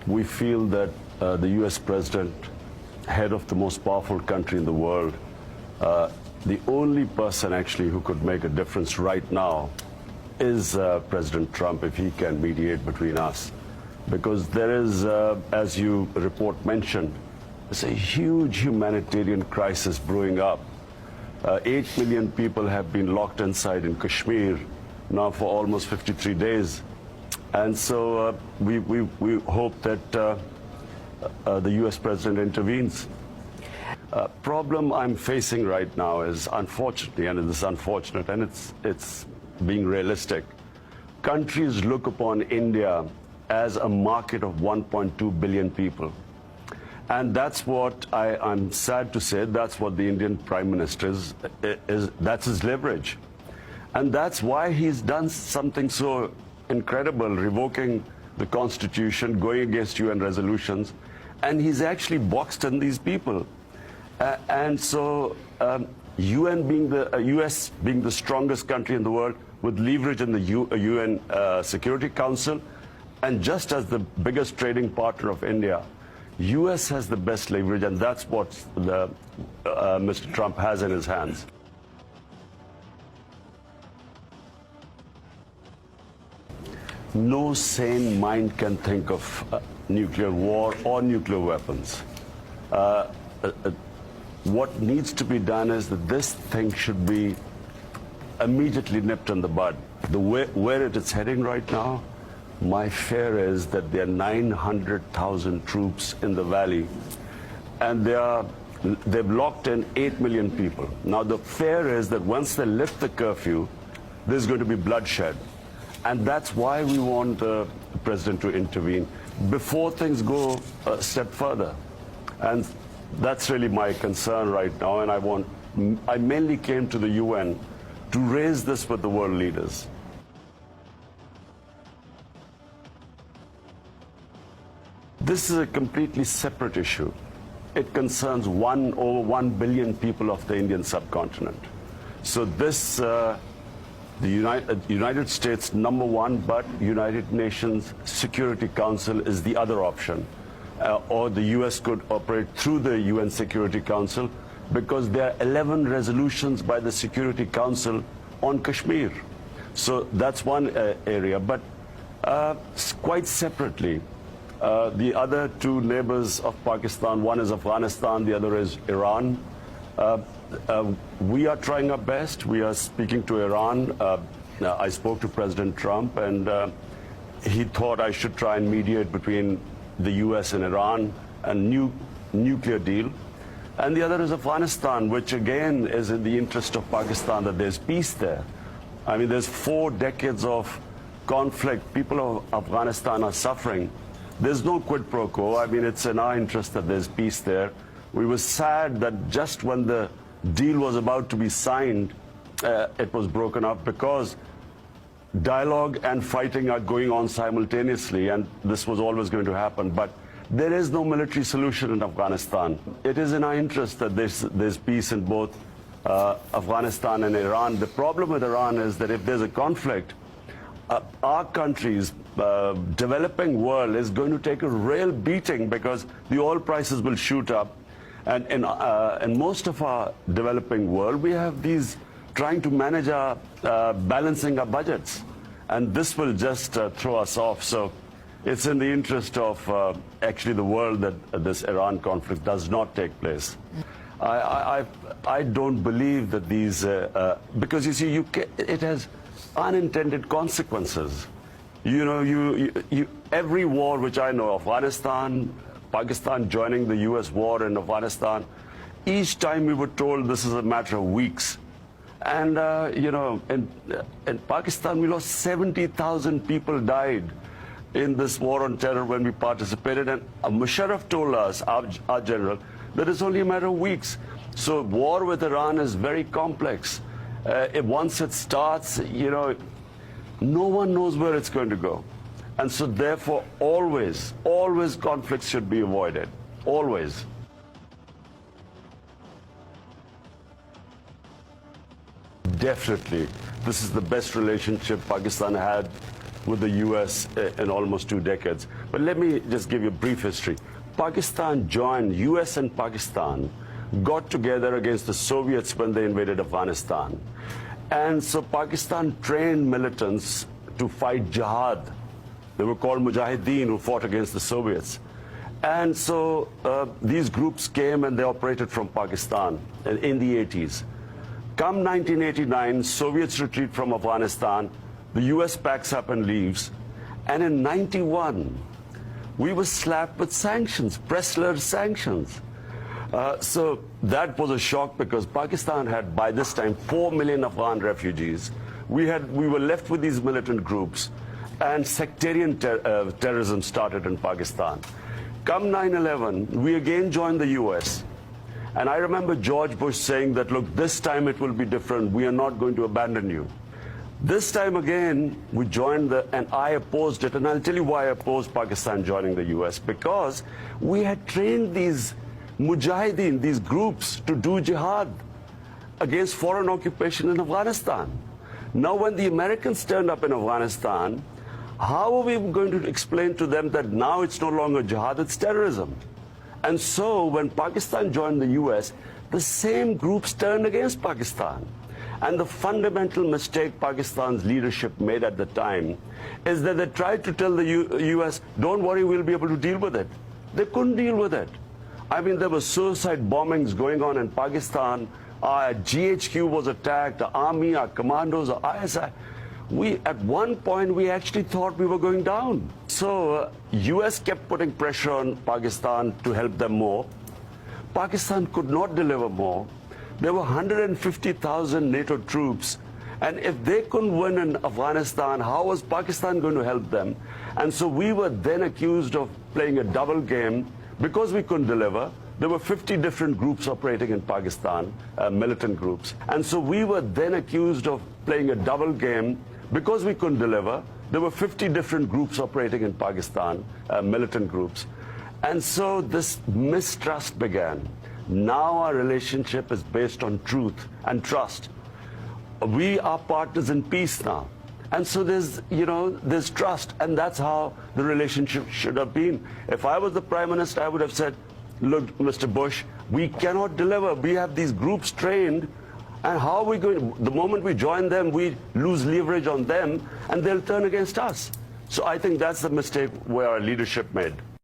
We feel that the US president, head of the most powerful country in the world, the only person actually who could make a difference right now is President Trump, if he can mediate between us. Because there is, as you report mentioned, there's a huge humanitarian crisis brewing up. 8 million people have been locked inside in Kashmir now for almost 53 days. And so we hope that the US president intervenes. Problem I'm facing right now is, unfortunately, and it is unfortunate, and it's being realistic, countries look upon India as a market of 1.2 billion people. And that's what I'm sad to say, that's what the Indian Prime Minister is, that's his leverage. And that's why he's done something so incredible, revoking the Constitution, going against UN resolutions, and he's actually boxed in these people. And so US being the strongest country in the world with leverage in the UN Security Council, and just as the biggest trading partner of India, US has the best leverage, and that's what Mr. Trump has in his hands. No sane mind can think of nuclear war or nuclear weapons. What needs to be done is that this thing should be immediately nipped in the bud. Where it is heading right now, my fear is that there are 900,000 troops in the valley, and they've locked in 8 million people. Now the fear is that once they lift the curfew, there's going to be bloodshed. And that's why we want the president to intervene before things go a step further. And that's really my concern right now, and I mainly came to the UN to raise this with the world leaders. This is a completely separate issue. It concerns over 1 billion people of the Indian subcontinent. So this, the United States #1, but United Nations Security Council is the other option. Or the US could operate through the UN Security Council, because there are 11 resolutions by the Security Council on Kashmir. So that's one area. But quite separately, the other two neighbors of Pakistan, one is Afghanistan, the other is Iran. We are trying our best. We are speaking to Iran. I spoke to President Trump, and he thought I should try and mediate between the US and Iran, a nuclear deal. And the other is Afghanistan, which again is in the interest of Pakistan, that there's peace there. I mean, there's 4 decades of conflict. People of Afghanistan are suffering. There's no quid pro quo. I mean, it's in our interest that there's peace there. We were sad that just when the deal was about to be signed, it was broken up, because dialogue and fighting are going on simultaneously, and this was always going to happen. But there is no military solution in Afghanistan. It is in our interest that there's peace in both Afghanistan and Iran. The problem with Iran is that if there's a conflict, our country's developing world is going to take a real beating, because the oil prices will shoot up. And in most of our developing world, we have these trying to manage our balancing our budgets, and this will just throw us off. So it's in the interest of actually the world that this Iran conflict does not take place. I don't believe that these because you see, it has unintended consequences. You know, every war which I know, Afghanistan, Pakistan joining the US war in Afghanistan, each time we were told this is a matter of weeks. And, you know, in Pakistan, we lost 70,000 people died in this war on terror when we participated. And Musharraf told us, our general, that it's only a matter of weeks. So war with Iran is very complex. Once it starts, you know, no one knows where it's going to go. And so therefore, always conflicts should be avoided. Always. Definitely. This is the best relationship Pakistan had with the U.S. in almost 2 decades. But let me just give you a brief history. Pakistan joined, U.S. and Pakistan got together against the Soviets when they invaded Afghanistan. And so Pakistan trained militants to fight jihad. They were called Mujahideen, who fought against the Soviets. And so these groups came and they operated from Pakistan in the 80s. Come 1989, Soviets retreat from Afghanistan, the US packs up and leaves. And in 91, we were slapped with sanctions, Pressler sanctions. So that was a shock because Pakistan had, by this time, 4 million Afghan refugees. We were left with these militant groups, and sectarian terrorism started in Pakistan. Come 9/11, we again joined the US. And I remember George Bush saying that, look, this time it will be different. We are not going to abandon you. This time again, we joined and I opposed it. And I'll tell you why I opposed Pakistan joining the US. Because we had trained these Mujahideen, these groups, to do jihad against foreign occupation in Afghanistan. Now, when the Americans turned up in Afghanistan, how are we going to explain to them that now it's no longer jihad, it's terrorism? And so when Pakistan joined the US, the same groups turned against Pakistan. And the fundamental mistake Pakistan's leadership made at the time is that they tried to tell the US, don't worry, we'll be able to deal with it. They couldn't deal with it. I mean, there were suicide bombings going on in Pakistan. Our GHQ was attacked, the army, our commandos, our ISI. At one point, we actually thought we were going down. So US kept putting pressure on Pakistan to help them more. Pakistan could not deliver more. There were 150,000 NATO troops. And if they couldn't win in Afghanistan, how was Pakistan going to help them? And so we were then accused of playing a double game because we couldn't deliver. There were 50 different groups operating in Pakistan, militant groups. And so we were then accused of playing a double game because we couldn't deliver. There were 50 different groups operating in Pakistan, militant groups. And so this mistrust began. Now our relationship is based on truth and trust. We are partners in peace now. And so there's trust, and that's how the relationship should have been. If I was the Prime Minister, I would have said, look, Mr. Bush, we cannot deliver. We have these groups trained, and how are we going to, the moment we join them, we lose leverage on them, and they'll turn against us. So I think that's the mistake where our leadership made.